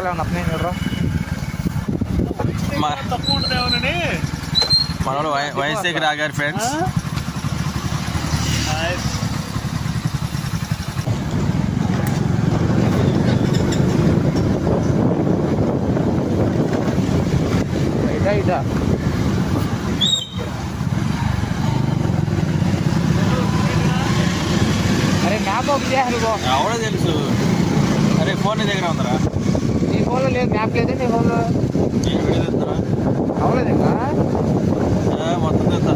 పిల్లకాయలు ఏమన్నా అర్థం చూడరా తక్కువ ఉంటుందేమోనని మనోడు వయసు దగ్గర ఆగారు ఫ్రెండ్స్. ఇటా అరే మ్యాప్ ఓపెన్ చేయాలి ఎవడో తెలుసు. అరే ఫోన్ నీ దగ్గర ఉందరా? నీ ఫోన్లో లేదు, మ్యాప్ లేదు నీ ఫోన్లో. నేను వీడియో తెస్తారా? అవలేదు ఇంకా మొత్తం తెస్తా.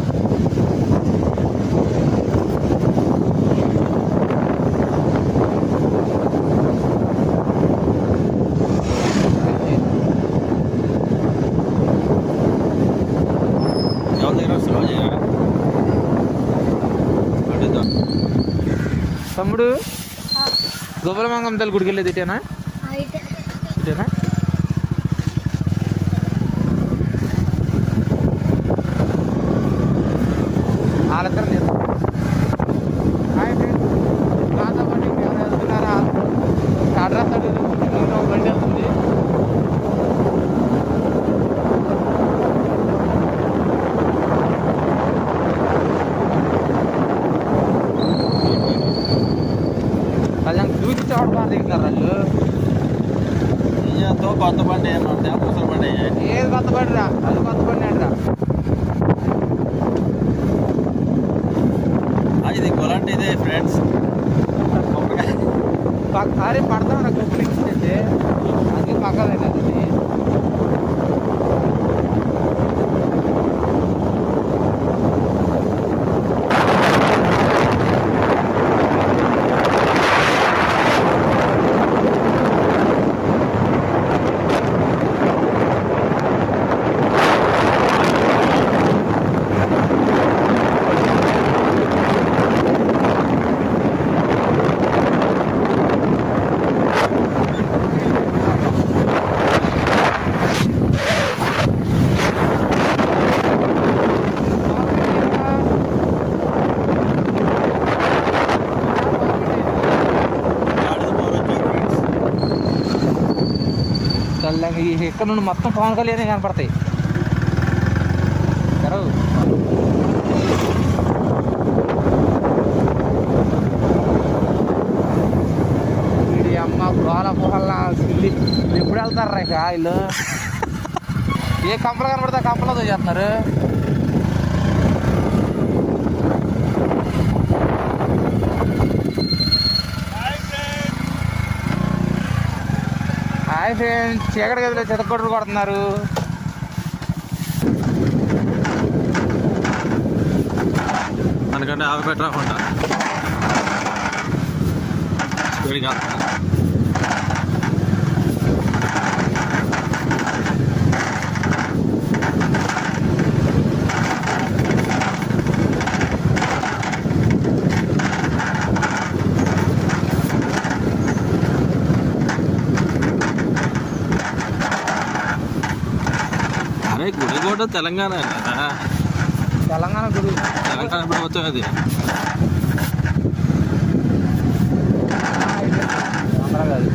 ఎవరి దగ్గర స్లో చేయాలి తమ్ముడు. గోపాలమంగం తల్లి గుడికి వెళ్ళేది ఇటేనా? ఇటేనా? వాళ్ళిద్దరు లేదు. హాయ్ ఫ్రెండ్స్, నాతో పాటు ఎవరు వెళ్తున్నారా? అడ్రస్ అడుగుతుంది, బండి వెళ్తుంది. కళ్యాణ్ చూసి చోట బాగా దిగుతారు వాళ్ళు. ఎంతో కొత్త బండి ముసలి బండి. ఏది కొత్త బండి రా, అది కొత్త బండి అంటరా. ఇది గొలంటే ఇదే ఫ్రెండ్స్. అరే పడతాం రా గొప్పలు ఇచ్చిందంటే అది పక్కదండి. అది ఇక్కడ నుండి మొత్తం పవన్ కళ్యాణ్ కనపడతాయి. వీడి అమ్మ గోల పోహల్లా ఎప్పుడు వెళ్తారు రేఖ వీళ్ళు? ఏ కంపలు కనపడితే కంపలతో చేస్తున్నారు. హాయ్ ఫ్రెండ్స్, చీకటి గదిలో చెతకొట్టులు కొడుతున్నారు. మనకంటే ఆవి పెట్టరాకుండా స్పీడ్ కాదు. గుడి కూడా తెలంగాణ కదా? తెలంగాణ గుడి, తెలంగాణ ప్రభుత్వం అది. కాదు.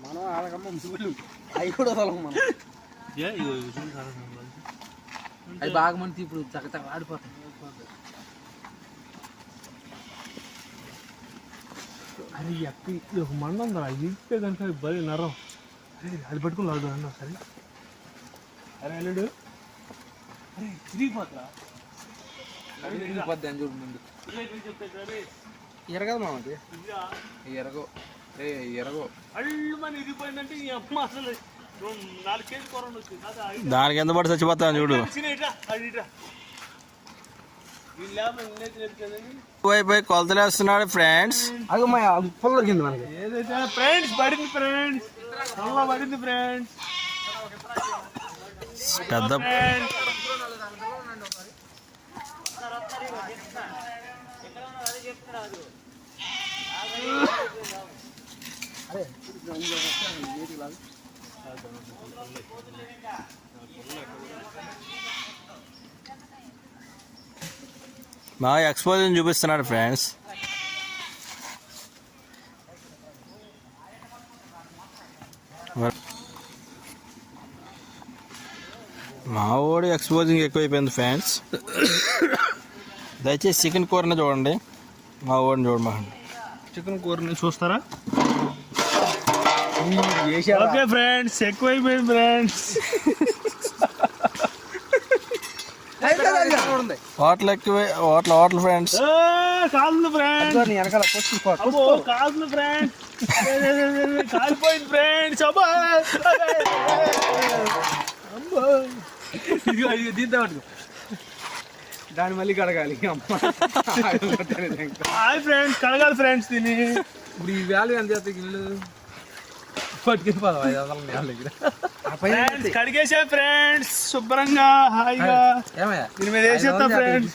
మనం ఆడకమ్మ ముసుగులు అవి కూడా మనం అది బాగా మంది ఇప్పుడు చక్కచక్క ఆడిపోతాయి. అది ఎక్కి ఒక మండ ఉందా, అది ఇస్తే కనుక బలి నరం. అది పట్టుకుని లాడు అన్న సరే. అరే అల్లుడు, అరే తిరిగిపోతా తిరిగిపోద్ది అని చూడు ముందు. ఎరగదు మామది, ఎరగవు. ఎరగో అల్లు మన ఇరిగిపోయిందంటే ఈ అమ్మ అసలు 4 కేజీ కూర వచ్చింది. దానికి ఎంత పడి చచ్చిపోతాను చూడు. పోయి కొలతలు వేస్తున్నాడు ఫ్రెండ్స్. అది మా పొలం దొరికింది మనకి. ఏదైతే ఫ్రెండ్స్ పడింది ఫ్రెండ్స్, అమ్మ పడింది ఫ్రెండ్స్. పెద్ద బాగా ఎక్స్పోజర్ చూపిస్తున్నాడు ఫ్రెండ్స్. మా వాడు ఎక్స్పోజింగ్ ఎక్కువైపోయింది ఫ్రెండ్స్. దయచేసి చికెన్ కూరని చూడండి, మా వాడిని చూడమండి. చికెన్ కూరని చూస్తారా? ఓకే ఫ్రెండ్స్, ఎక్కువైపోయింది ఫ్రెండ్స్. Hotel hotel friends. కాదు ఫ్రెండ్స్, కాదు ఫ్రెండ్స్, కాలిపోయింది ఫ్రెండ్స్. దీంతో దాన్ని మళ్ళీ కడగాలి. హాయ్ ఫ్రెండ్స్, కడగాలి ఫ్రెండ్స్ దీన్ని. ఇప్పుడు ఈ వ్యాల్యూ ఎంత చేస్తే గిల్లు పట్టుకెళ్ళిపోదాం. కడిగేసా ఫ్రెండ్స్ శుభ్రంగా హాయిగా. దీని మీద వేసేస్తా ఫ్రెండ్స్.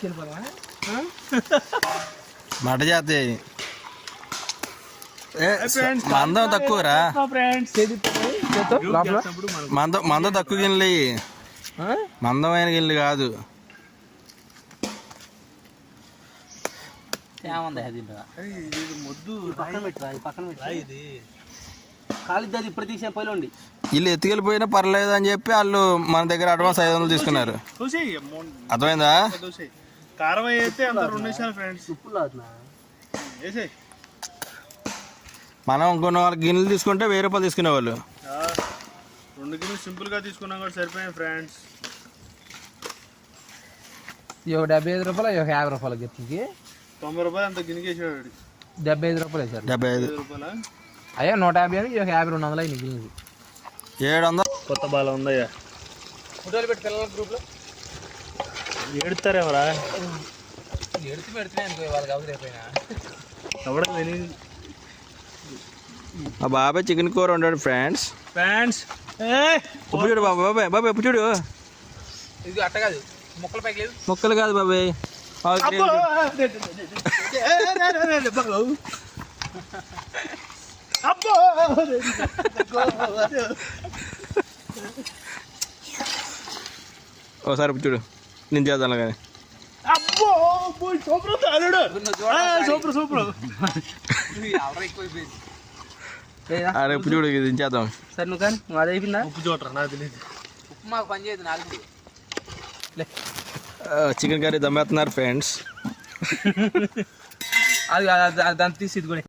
మట చేస్తే మందం తక్కువరా, మందం తక్కువ గిన్నెలు, మందమైన గిన్నెలు కాదు. మొద్దు పక్కన పెట్టరా, ఇది కాలిద్దాది ఇప్పుడు తీసే పోయిలోండి. వీళ్ళు ఎత్తుకెళ్ళిపోయినా పర్లేదు అని చెప్పి వాళ్ళు మన దగ్గర అడ్వాన్స్ 500 తీసుకున్నారు. అర్థమైందా? కారం అయితే అంత 2 నిమిషాలు ఫ్రెండ్స్. మనం కొన్ని వాళ్ళకి గిన్నెలు తీసుకుంటే 1000 రూపాయలు తీసుకునేవాళ్ళు. 2 గిన్నెలు సింపుల్ గా తీసుకున్నాం కూడా సరిపోయాయి ఫ్రెండ్స్. 75 రూపాయలు, 50 రూపాయలు గిన్నెకి 90 రూపాయలు అంత గిన్నెకి వేసాడు. 75 రూపాయలు వేసారు. 75 రూపాయలు అయ్యా 150 అని 50, 200 అయింది గిన్నెకి. 700. కొత్త బాల ఉందయ్యా. ఫోటోలు పెట్టి పిల్లల గ్రూప్ లో ఏడుతారేమరా? పెడుతున్నాయి అనుకో వాళ్ళకి అవసరం అయిపోయినా. మా బాబాయ్ చికెన్ కూర వండాడు ఫ్రెండ్స్. చూడు బాబాయ్, బాబాయ్ చూడు. ఇది అట్ట కాదు, ముక్కల పైకి లేదు. ముక్కలు కాదు బాబాయ్. ఒకసారి చూడు, నేను చేద్దాను కానీ. అరే ఉప్పు చూడు, ఇది చేద్దాం. సరే నువ్వు కానీ అది అయిపోయిందా? ఉప్పు చూడరా, నాకు తెలియదు. ఉప్పు మాకు పని చేయదు. 4 చికెన్ కర్రీ దమ్మేస్తున్నారు ఫ్రెండ్స్. అది దాన్ని తీసి ఇది కూడా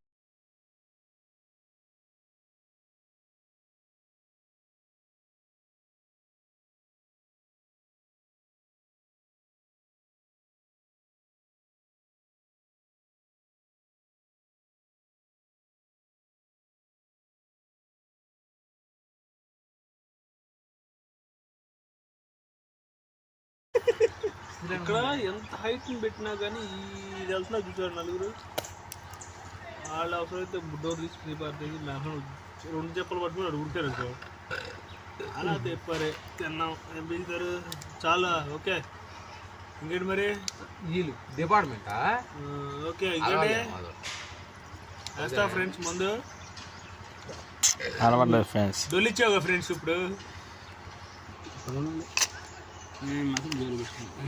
ఇక్కడ ఎంత హైట్ పెట్టినా కానీ ఇది వెళ్తున్నా చూసారు నలుగురు. వాళ్ళు అవసరమైతే డోర్ తీసి ప్రిపేర్ చేసి 2 చెప్పలు పట్టుకుని అడు ఉడికారు సార్. అలా తెప్పారే తిన్నాం. ఏం పిలుస్తారు? చాలా ఓకే. ఇంకేంటి మరి? వీళ్ళు డిపార్ట్మెంటా? ఓకే ఇంకేంటి వేస్తా ఫ్రెండ్స్. ముందు అనవట్లేదు ఫ్రెండ్స్. దొల్లిచ్చావుగా ఫ్రెండ్స్. ఇప్పుడు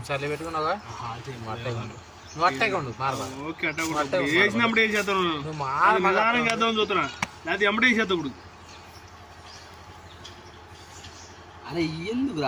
సర్లే పెట్టుకున్నావుగా. ఓకే అట్ట వేసినప్పుడు ఏం చేస్తాను? నిదానం చేద్దామని చూస్తున్నా, లేకపోతే ఎమ్మడే చేద్దాం. ఇప్పుడు అరే ఎందుకు